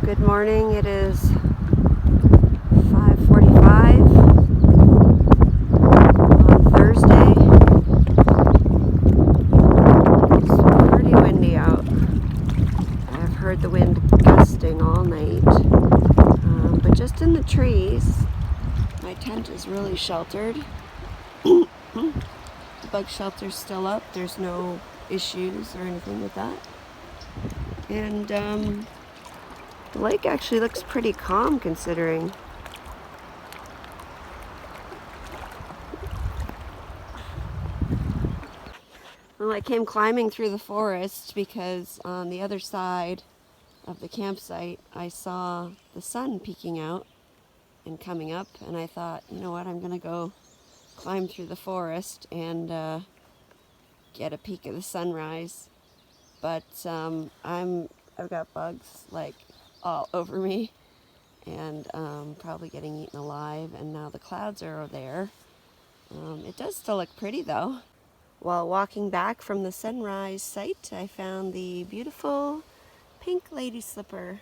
Good morning. It is 5:45 on Thursday. It's pretty windy out. I've heard the wind gusting all night, but just in the trees. My tent is really sheltered. The bug shelter's still up. There's no issues or anything with that. And the lake actually looks pretty calm considering. Well, I came climbing through the forest because on the other side of the campsite I saw the sun peeking out and coming up, and I thought, you know what, I'm gonna go climb through the forest and get a peek of the sunrise. But I've got bugs like all over me, and probably getting eaten alive, and now the clouds are there. It does still look pretty though. While walking back from the sunrise site, I found the beautiful pink lady slipper.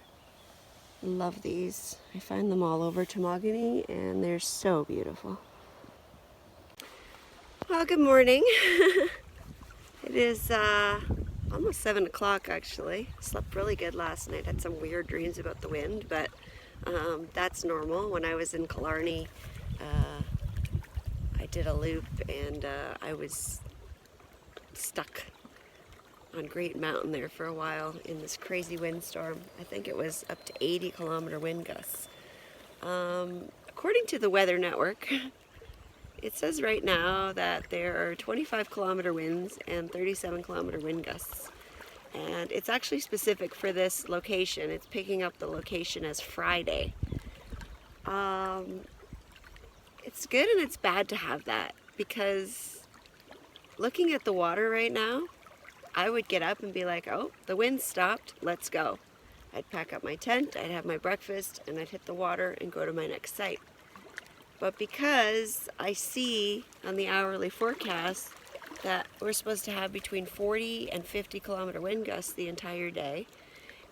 Love these. I find them all over Temagami, and they're so beautiful. Well, good morning. It is almost 7 o'clock actually. Slept really good last night. Had some weird dreams about the wind, but that's normal. When I was in Killarney, I did a loop and I was stuck on Great Mountain there for a while in this crazy windstorm. I think it was up to 80-kilometer wind gusts. According to the Weather Network, it says right now that there are 25-kilometer winds and 37-kilometer wind gusts. And it's actually specific for this location. It's picking up the location as Friday. It's good and it's bad to have that, because looking at the water right now, I would get up and be like, oh, the wind stopped, let's go. I'd pack up my tent, I'd have my breakfast, and I'd hit the water and go to my next site. But because I see on the hourly forecast that we're supposed to have between 40 and 50-kilometer wind gusts the entire day,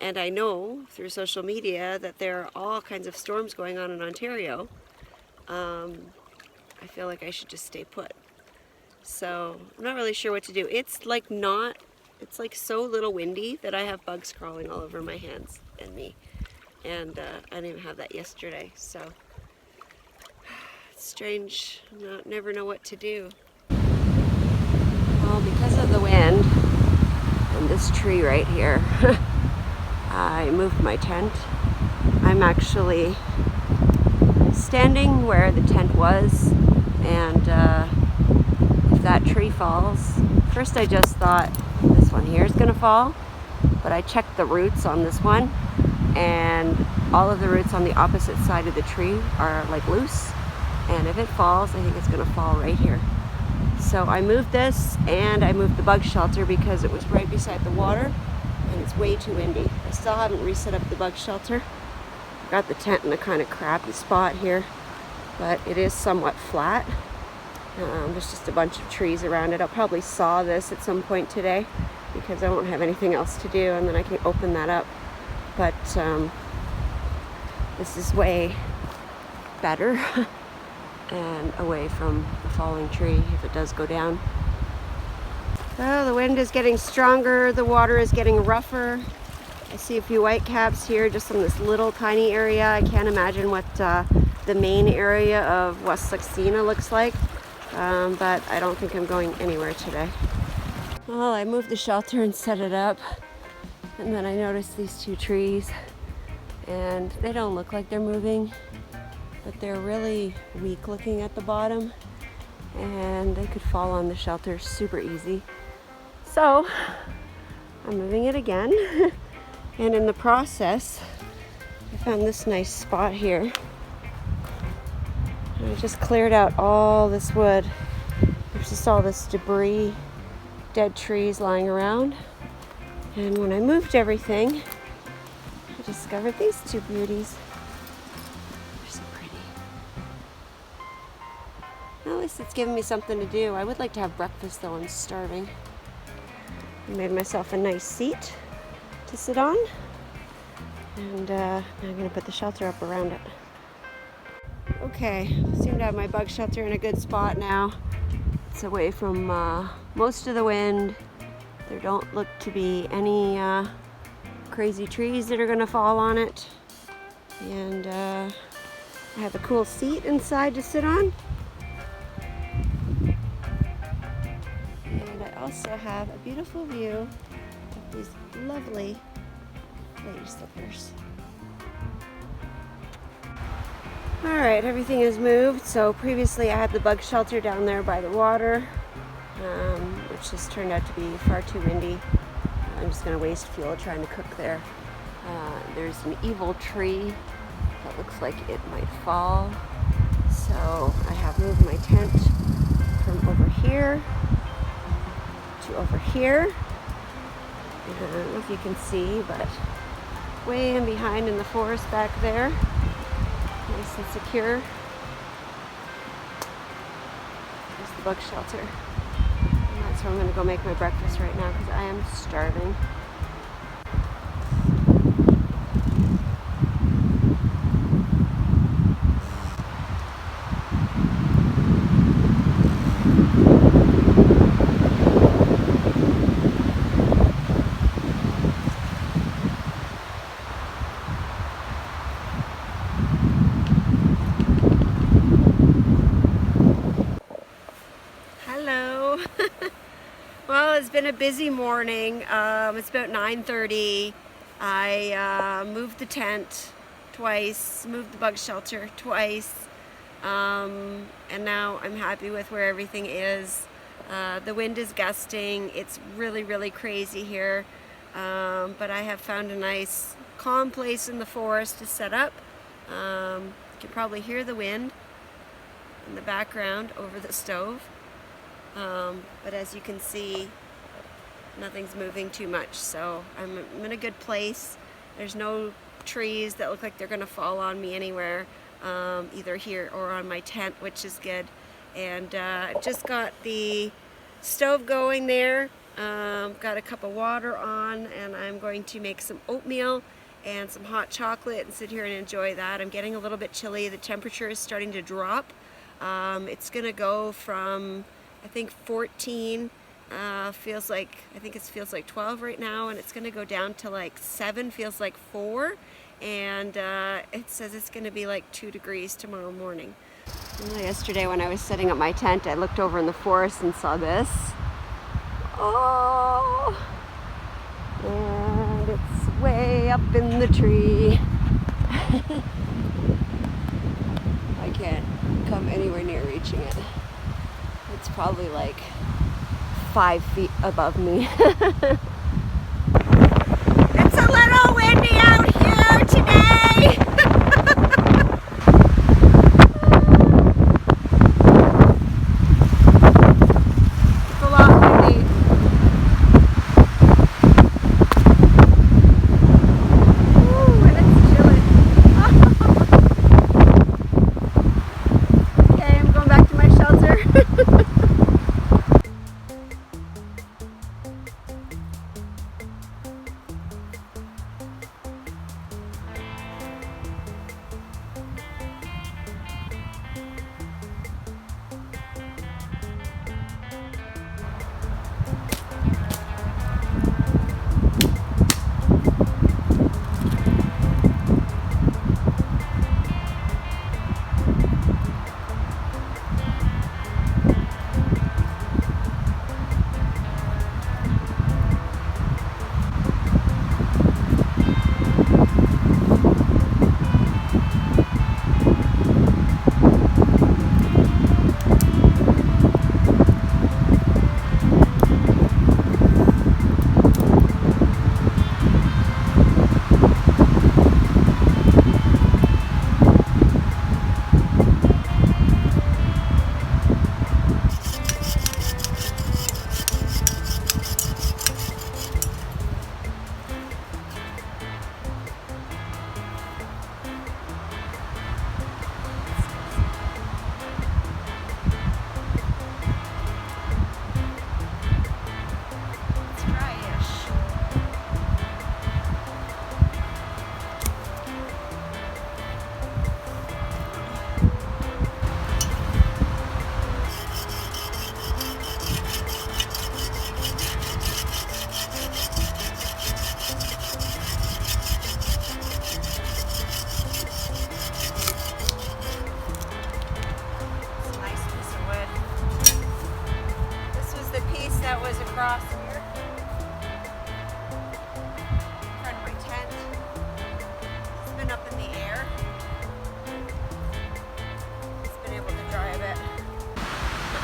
and I know through social media that there are all kinds of storms going on in Ontario, I feel like I should just stay put. So I'm not really sure what to do. It's like so little windy that I have bugs crawling all over my hands and me. And I didn't even have that yesterday, so it's strange. Never know what to do. Well, because of the wind and this tree right here, I moved my tent. I'm actually standing where the tent was, and if that tree falls, first I just thought this one here is gonna fall, but I checked the roots on this one, and all of the roots on the opposite side of the tree are like loose, and if it falls, I think it's gonna fall right here. So I moved this, and I moved the bug shelter because it was right beside the water and it's way too windy. I still haven't reset up the bug shelter. I've got the tent in a kind of crappy spot here, but it is somewhat flat. There's just a bunch of trees around it. I'll probably saw this at some point today because I won't have anything else to do, and then I can open that up. But this is way better and away from the falling tree if it does go down. Oh, the wind is getting stronger, the water is getting rougher. I see a few whitecaps here just in this little tiny area. I can't imagine what the main area of Wasaksina looks like, but I don't think I'm going anywhere today. Well, I moved the shelter and set it up, and then I noticed these two trees, and they don't look like they're moving, but they're really weak looking at the bottom, and they could fall on the shelter super easy. So I'm moving it again, and in the process I found this nice spot here. And I just cleared out all this wood. There's just all this debris, dead trees lying around, and when I moved everything, I discovered these two beauties. At least it's giving me something to do. I would like to have breakfast though, I'm starving. I made myself a nice seat to sit on, and And now I'm going to put the shelter up around it. Okay, seem to have my bug shelter in a good spot now. It's away from most of the wind. There don't look to be any crazy trees that are going to fall on it. And I have a cool seat inside to sit on. And I also have a beautiful view of these lovely lady slippers. Alright, everything is moved. So previously I had the bug shelter down there by the water, which has turned out to be far too windy. I'm just going to waste fuel trying to cook there. There's an evil tree that looks like it might fall. So I have moved my tent from over here to over here. And I don't know if you can see, but way in behind in the forest back there. Nice and secure. There's the bug shelter. And that's where I'm going to go make my breakfast right now because I am starving. Well, it's been a busy morning. It's about 9:30. I moved the tent twice, moved the bug shelter twice, and now I'm happy with where everything is. The wind is gusting. It's really, really crazy here, but I have found a nice calm place in the forest to set up. You can probably hear the wind in the background over the stove. But as you can see, nothing's moving too much, so I'm in a good place. There's no trees that look like they're going to fall on me anywhere, either here or on my tent, which is good. And just got the stove going there, got a cup of water on, and I'm going to make some oatmeal and some hot chocolate and sit here and enjoy that. I'm getting a little bit chilly. The temperature is starting to drop. It's going to go from I think 14, I think it feels like 12 right now, and it's going to go down to like 7, feels like 4, and it says it's going to be like 2 degrees tomorrow morning. Yesterday when I was setting up my tent, I looked over in the forest and saw this. Oh! And it's way up in the tree. I can't come anywhere near reaching it. It's probably like 5 feet above me. It's a little windy out here today. It's a lot windy. Ooh, and it's chilly. Okay, I'm going back to my shelter.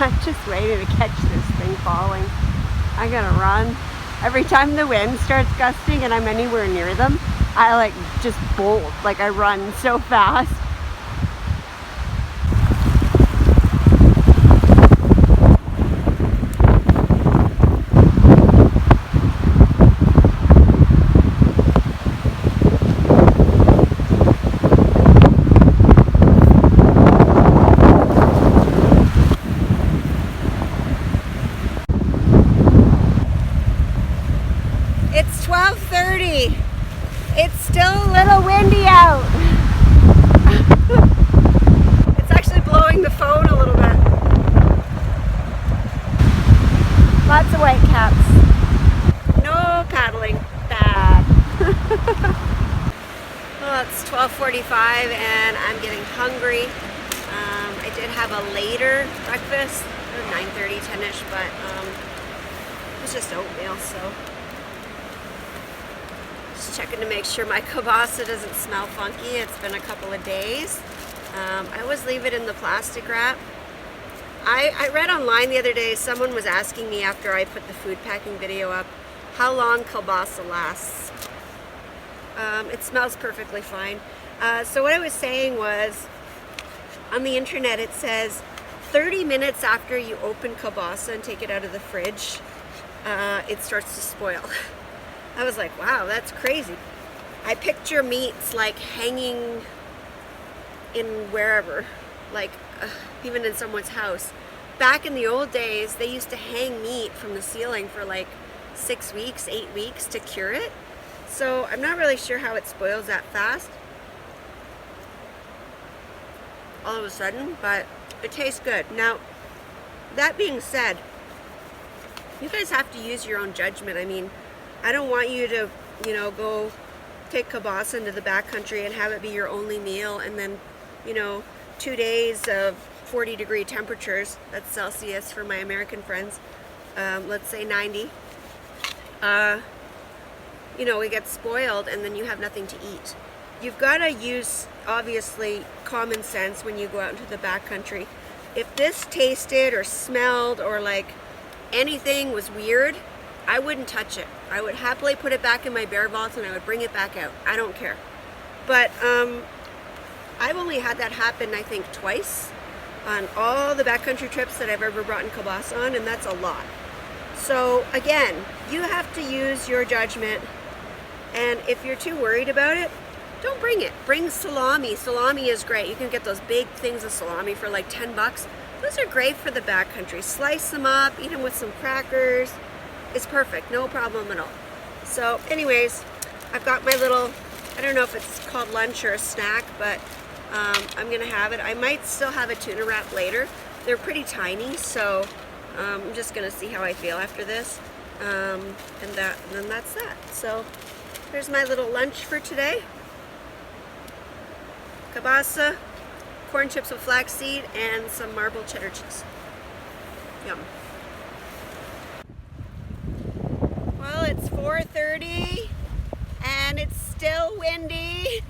I'm just waiting to catch this thing falling. I gotta run. Every time the wind starts gusting and I'm anywhere near them, I like just bolt, like I run so fast. It's 12:30. It's still a little windy out. It's actually blowing the phone a little bit. Lots of white caps. No paddling. Bad. Well, it's 12:45 and I'm getting hungry. I did have a later breakfast, 9:30, 10ish, but it was just oatmeal, so. Just checking to make sure my kielbasa doesn't smell funky. It's been a couple of days. I always leave it in the plastic wrap. I read online the other day, someone was asking me after I put the food packing video up, how long kielbasa lasts. It smells perfectly fine. So what I was saying was, on the internet it says 30 minutes after you open kielbasa and take it out of the fridge, it starts to spoil. I was like, wow, that's crazy. I picture meats like hanging in wherever, like even in someone's house. Back in the old days, they used to hang meat from the ceiling for like 6 weeks, 8 weeks to cure it. So I'm not really sure how it spoils that fast all of a sudden, but it tastes good. Now, that being said, you guys have to use your own judgment. I mean, I don't want you to, go take kielbasa into the backcountry and have it be your only meal, and then, 2 days of 40-degree temperatures, that's Celsius for my American friends, let's say 90, it gets spoiled and then you have nothing to eat. You've got to use, obviously, common sense when you go out into the backcountry. If this tasted or smelled or like anything was weird, I wouldn't touch it. I would happily put it back in my bear vault and I would bring it back out. I don't care. But I've only had that happen, I think, twice on all the backcountry trips that I've ever brought in kielbasa on, and that's a lot. So again, you have to use your judgment, and if you're too worried about it, don't bring it. Bring salami. Salami is great. You can get those big things of salami for like $10. Those are great for the backcountry. Slice them up, eat them with some crackers. It's perfect, no problem at all. So anyways, I've got my little, I don't know if it's called lunch or a snack, but I'm gonna have it. I might still have a tuna wrap later. They're pretty tiny, so I'm just gonna see how I feel after this. And then that's that. So there's my little lunch for today. Kielbasa, corn chips with flaxseed, and some marbled cheddar cheese. Yum. Well, it's 4:30 and it's still windy.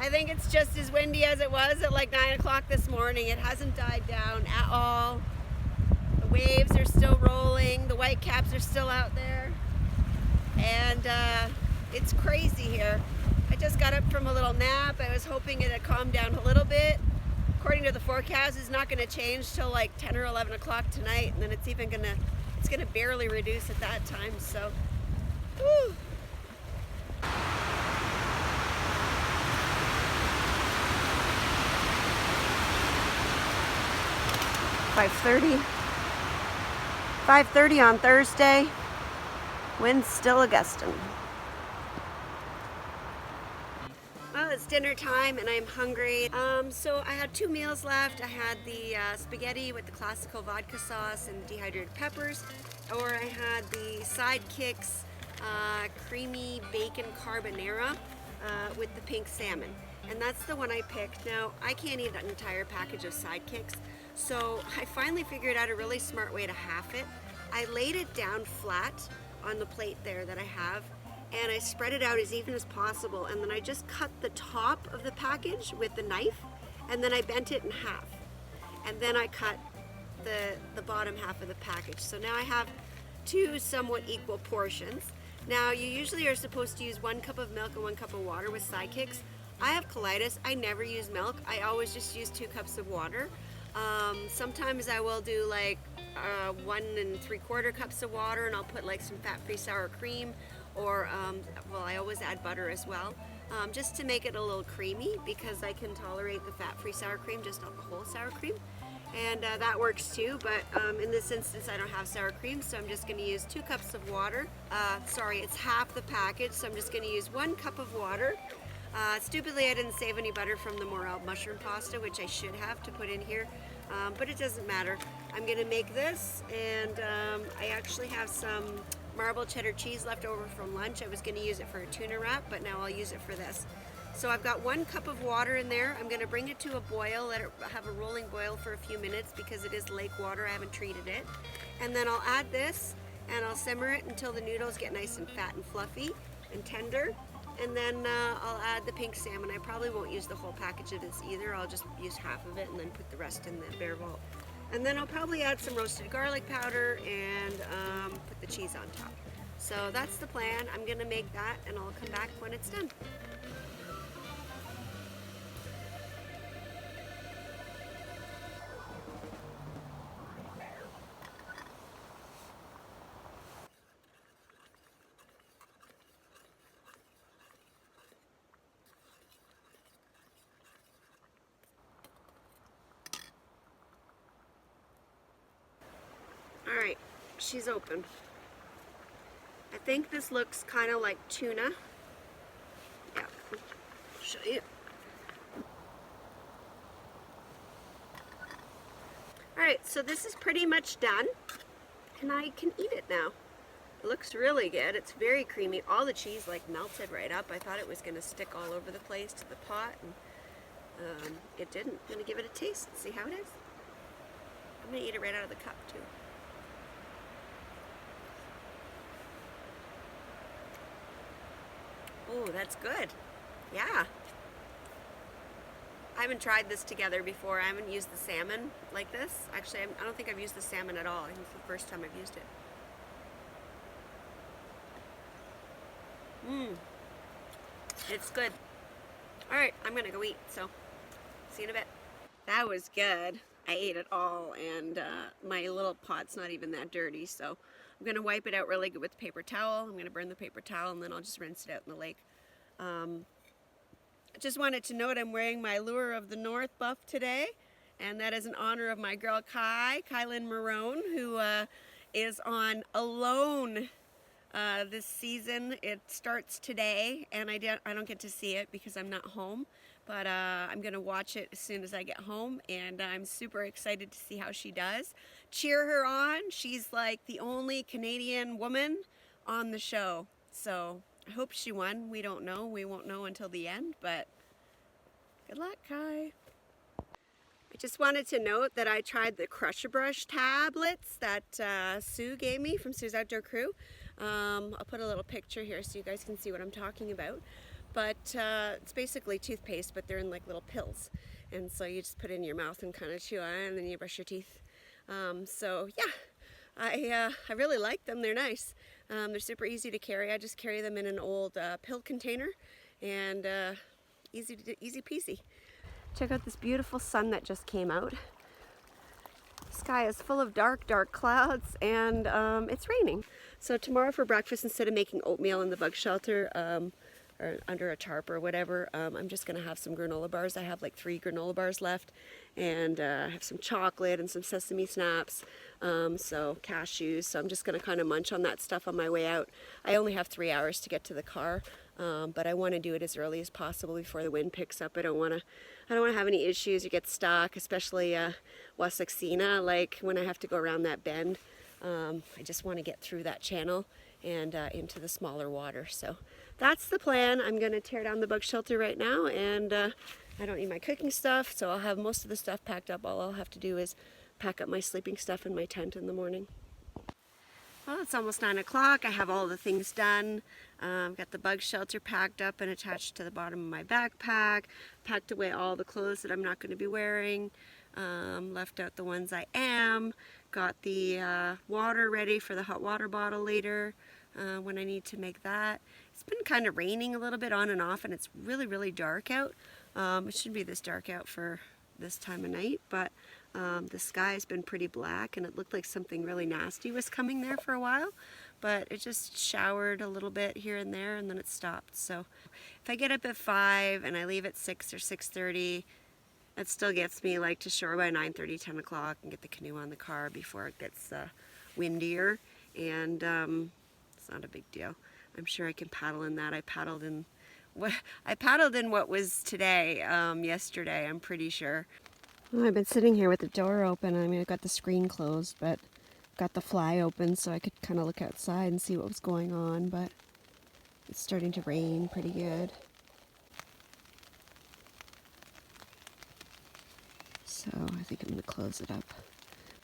I think it's just as windy as it was at like 9 o'clock this morning. It hasn't died down at all. The waves are still rolling. The white caps are still out there. And it's crazy here. I just got up from a little nap. I was hoping it had calmed down a little bit. According to the forecast, it's not going to change till like 10 or 11 o'clock tonight, and then it's going to barely reduce at that time. So, whew. $5:30 on Thursday. Wind's still a gusting. Well, it's dinner time and I'm hungry. So I had 2 meals left. I had the spaghetti with the classical vodka sauce and dehydrated peppers, or I had the Sidekicks creamy bacon carbonara with the pink salmon. And that's the one I picked. Now, I can't eat an entire package of Sidekicks, so I finally figured out a really smart way to half it. I laid it down flat on the plate there that I have, and I spread it out as even as possible, and then I just cut the top of the package with the knife, and then I bent it in half. And then I cut the bottom half of the package. So now I have two somewhat equal portions. Now you usually are supposed to use 1 cup of milk and 1 cup of water with sidekicks. I have colitis. I never use milk. I always just use 2 cups of water. Sometimes I will do like 1 3/4 cups of water, and I'll put like some fat-free sour cream, or well, I always add butter as well, just to make it a little creamy, because I can tolerate the fat-free sour cream, just not the whole sour cream. And that works too, but in this instance I don't have sour cream, so I'm just going to use 2 cups of water. Sorry, it's half the package, so I'm just going to use 1 cup of water. Stupidly, I didn't save any butter from the morel mushroom pasta, which I should have to put in here, but it doesn't matter. I'm going to make this, and I actually have some marble cheddar cheese left over from lunch. I was going to use it for a tuna wrap, but now I'll use it for this. So I've got 1 cup of water in there. I'm going to bring it to a boil, let it have a rolling boil for a few minutes, because it is lake water. I haven't treated it. And then I'll add this, and I'll simmer it until the noodles get nice and fat and fluffy and tender. And then I'll add the pink salmon. I probably won't use the whole package of this either. I'll just use half of it and then put the rest in the bare vault. And then I'll probably add some roasted garlic powder and put the cheese on top. So that's the plan. I'm going to make that, and I'll come back when it's done. Alright, she's open. I think this looks kind of like tuna. Yeah, I'll show you. Alright, so this is pretty much done, and I can eat it now. It looks really good. It's very creamy. All the cheese like melted right up. I thought it was going to stick all over the place to the pot, and it didn't. I'm going to give it a taste and see how it is. I'm going to eat it right out of the cup too. Oh, that's good. Yeah. I haven't tried this together before. I haven't used the salmon like this. Actually, I don't think I've used the salmon at all. I think it's the first time I've used it. It's good. Alright, I'm gonna go eat, so see you in a bit. That was good. I ate it all, and my little pot's not even that dirty, so I'm gonna wipe it out really good with paper towel. I'm gonna burn the paper towel, and then I'll just rinse it out in the lake. I just wanted to note I'm wearing my Lure of the North buff today, and that is in honor of my girl Kylan Marone, who is on Alone this season. It starts today, and I don't get to see it because I'm not home, but I'm gonna watch it as soon as I get home, and I'm super excited to see how she does. Cheer her on. She's like the only Canadian woman on the show, so I hope she won. We don't know. We won't know until the end, but good luck, Kai. I just wanted to note that I tried the Crusher Brush tablets that Sue gave me from Sue's Outdoor Crew. I'll put a little picture here so you guys can see what I'm talking about. But it's basically toothpaste, but they're in like little pills. And so you just put it in your mouth and kind of chew on it, and then you brush your teeth. So yeah, I really like them. They're nice. They're super easy to carry. I just carry them in an old pill container, and easy peasy. Check out this beautiful sun that just came out. The sky is full of dark clouds, and it's raining. So tomorrow for breakfast, instead of making oatmeal in the bug shelter or under a tarp or whatever, I'm just gonna have some granola bars. I have like 3 granola bars left, and I have some chocolate and some sesame snaps, so cashews. So I'm just gonna kind of munch on that stuff on my way out. I only have 3 hours to get to the car, but I want to do it as early as possible before the wind picks up. I don't want to have any issues or get stuck, especially Wasaksina, like when I have to go around that bend. I just want to get through that channel and into the smaller water. So that's the plan. I'm going to tear down the bug shelter right now, and I don't need my cooking stuff, so I'll have most of the stuff packed up. All I'll have to do is pack up my sleeping stuff in my tent in the morning. Well, it's almost 9 o'clock. I have all the things done. Got the bug shelter packed up and attached to the bottom of my backpack. Packed away all the clothes that I'm not going to be wearing. Left out the ones I am. Got the water ready for the hot water bottle later when I need to make that. It's been kind of raining a little bit on and off, and it's really, really dark out. It shouldn't be this dark out for this time of night, but the sky's been pretty black, and it looked like something really nasty was coming there for a while, but it just showered a little bit here and there, and then it stopped. So if I get up at 5 and I leave at 6 or 6:30, that still gets me like to shore by 9:30, 10 o'clock, and get the canoe on the car before it gets windier, and it's not a big deal. I'm sure I can paddle in that. I paddled in what was today, yesterday, I'm pretty sure. Well, I've been sitting here with the door open. I mean, I got the screen closed, but got the fly open so I could kind of look outside and see what was going on, but it's starting to rain pretty good. So I think I'm going to close it up.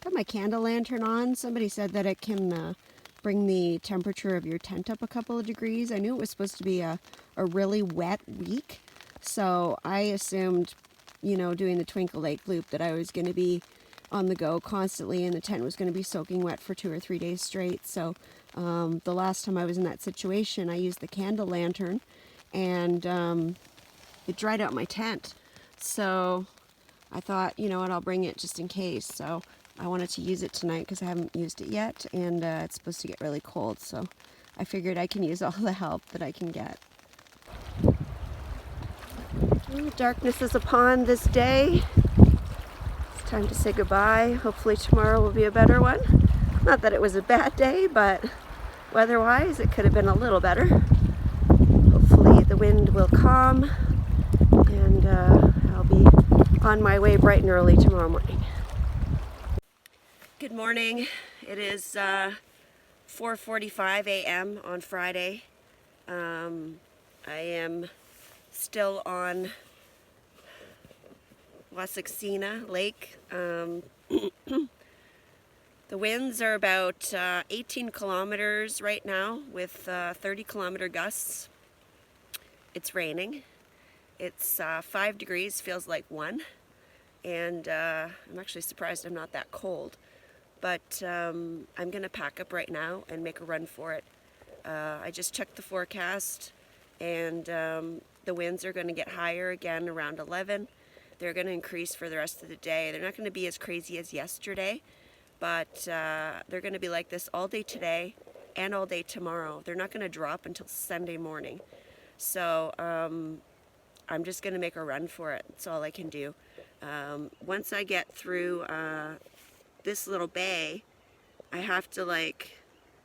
Got my candle lantern on. Somebody said that it can bring the temperature of your tent up a couple of degrees. I knew it was supposed to be a really wet week, so I assumed, you know, doing the Twinkle Lake loop, that I was going to be on the go constantly and the tent was going to be soaking wet for 2 or 3 days straight. So the last time I was in that situation, I used the candle lantern, and it dried out my tent. So I thought, you know what, I'll bring it just in case. So I wanted to use it tonight because I haven't used it yet, and it's supposed to get really cold, so I figured I can use all the help that I can get. Well, darkness is upon this day. It's time to say goodbye. Hopefully tomorrow will be a better one. Not that it was a bad day, but weather-wise it could have been a little better. Hopefully the wind will calm, and I'll be on my way bright and early tomorrow morning. Good morning. It is 4:45 a.m. on Friday. I am still on Wasaksina Lake. The winds are about 18 kilometers right now with 30-kilometer gusts. It's raining. It's 5 degrees, feels like 1. And I'm actually surprised I'm not that cold. But I'm going to pack up right now and make a run for it. I just checked the forecast, and the winds are going to get higher again around 11. They're going to increase for the rest of the day. They're not going to be as crazy as yesterday, but they're going to be like this all day today and all day tomorrow. They're not going to drop until Sunday morning. So I'm just going to make a run for it. That's all I can do. Once I get through this little bay, I have to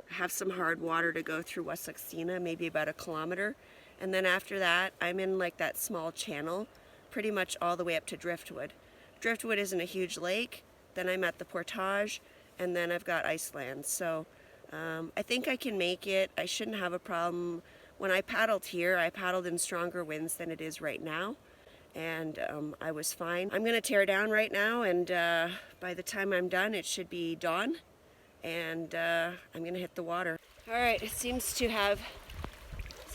have some hard water to go through Wasaksina, maybe about 1 kilometer, and then after that I'm in like that small channel pretty much all the way up to Driftwood. Driftwood isn't a huge lake. Then I'm at the portage, and then I've got Iceland. So I think I can make it. I shouldn't have a problem. When I paddled here, I paddled in stronger winds than it is right now, and I was fine. I'm gonna tear down right now, and by the time I'm done it should be dawn, and I'm gonna hit the water. All right, it seems to have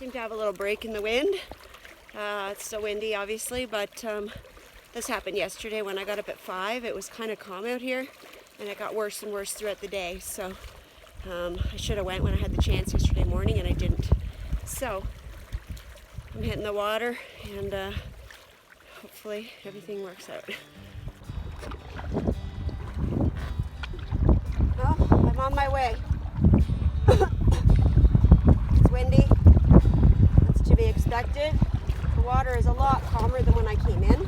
a little break in the wind. It's still windy obviously, but this happened yesterday when I got up at 5. It was kind of calm out here, and it got worse and worse throughout the day. So I should have went when I had the chance yesterday morning, and I didn't. So I'm hitting the water, and hopefully everything works out. Well, I'm on my way. It's windy. That's to be expected. The water is a lot calmer than when I came in.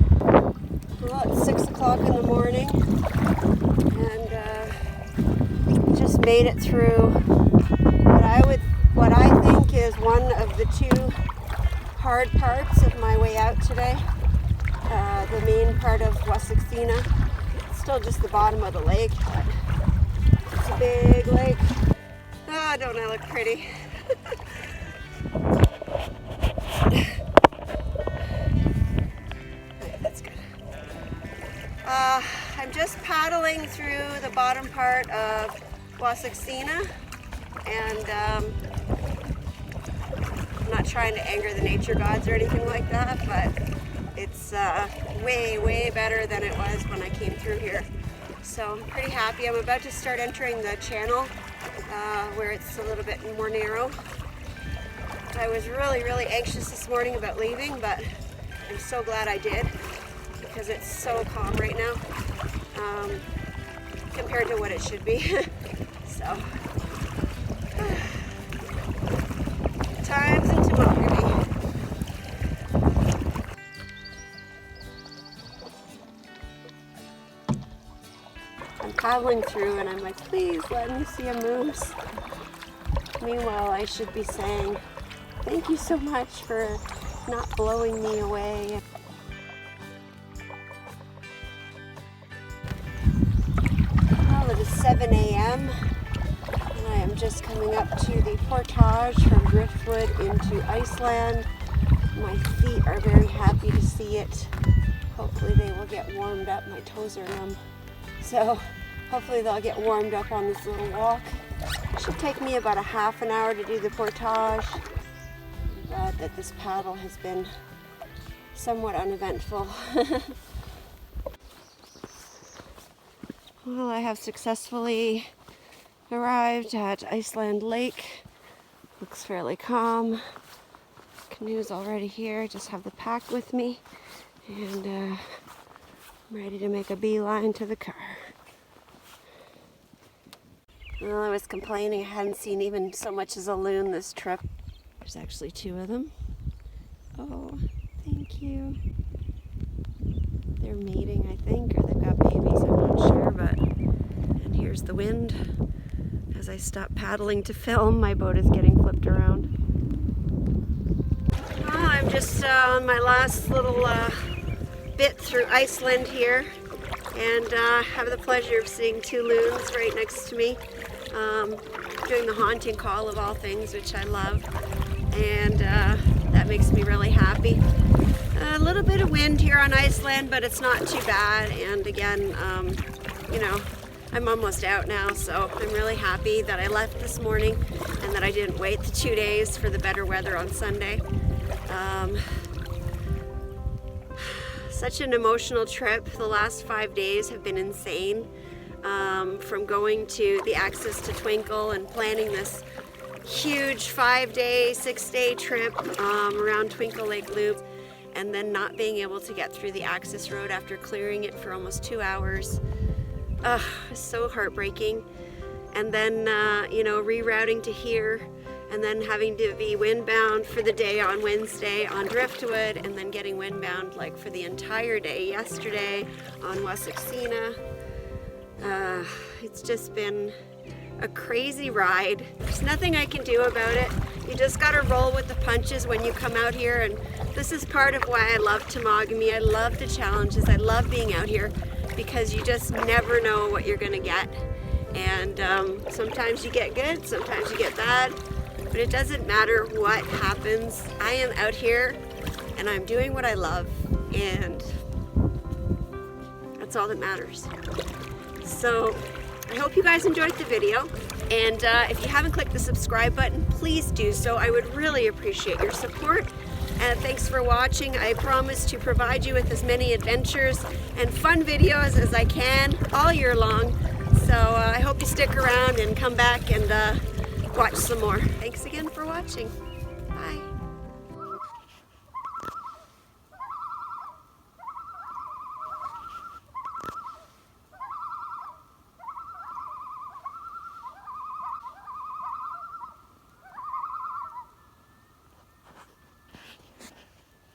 Well, it's 6 o'clock in the morning, and just made it through what I think is one of the 2 hard parts of my way out today. The main part of Wasaksina. It's still just the bottom of the lake, but it's a big lake. Oh, don't I look pretty? That's good. I'm just paddling through the bottom part of Wasaksina, and I'm not trying to anger the nature gods or anything like that, but It's way, way better than it was when I came through here. So I'm pretty happy. I'm about to start entering the channel where it's a little bit more narrow. I was really, really anxious this morning about leaving, but I'm so glad I did because it's so calm right now compared to what it should be. So, times in Temagami. I'm paddling through and I'm like, please let me see a moose. Meanwhile, I should be saying, thank you so much for not blowing me away. Well, it is 7 a.m. and I am just coming up to the portage from Driftwood into Iceland. My feet are very happy to see it. Hopefully they will get warmed up. My toes are numb. So hopefully they'll get warmed up on this little walk. It should take me about a half an hour to do the portage. I'm glad that this paddle has been somewhat uneventful. Well, I have successfully arrived at Iceland Lake. Looks fairly calm. Canoe's already here. I just have the pack with me. And I'm ready to make a beeline to the car. Well, I was complaining I hadn't seen even so much as a loon this trip. There's actually 2 of them. Oh, thank you. They're mating, I think, or they've got babies, I'm not sure, but... And here's the wind. As I stop paddling to film, my boat is getting flipped around. Well, I'm just on my last little bit through Iceland here, and have the pleasure of seeing 2 loons right next to me, doing the haunting call of all things, which I love, and that makes me really happy. A little bit of wind here on Iceland, but it's not too bad, and again, you know, I'm almost out now, so I'm really happy that I left this morning and that I didn't wait the 2 days for the better weather on Sunday. Such an emotional trip. The last 5 days have been insane. From going to the access to Twinkle and planning this huge 5-day, 6-day trip around Twinkle Lake Loop, and then not being able to get through the access road after clearing it for almost 2 hours. It's so heartbreaking. And then, you know, rerouting to here, and then having to be windbound for the day on Wednesday on Driftwood, and then getting windbound like for the entire day yesterday on Wasaksina. It's just been a crazy ride. There's nothing I can do about it. You just gotta roll with the punches when you come out here, and this is part of why I love Temagami. I love the challenges. I love being out here because you just never know what you're gonna get. And sometimes you get good, sometimes you get bad, but it doesn't matter what happens. I am out here and I'm doing what I love, and that's all that matters. So I hope you guys enjoyed the video, and if you haven't clicked the subscribe button, please do so. I would really appreciate your support, and thanks for watching. I promise to provide you with as many adventures and fun videos as I can all year long. So I hope you stick around and come back and watch some more. Thanks again for watching. Bye.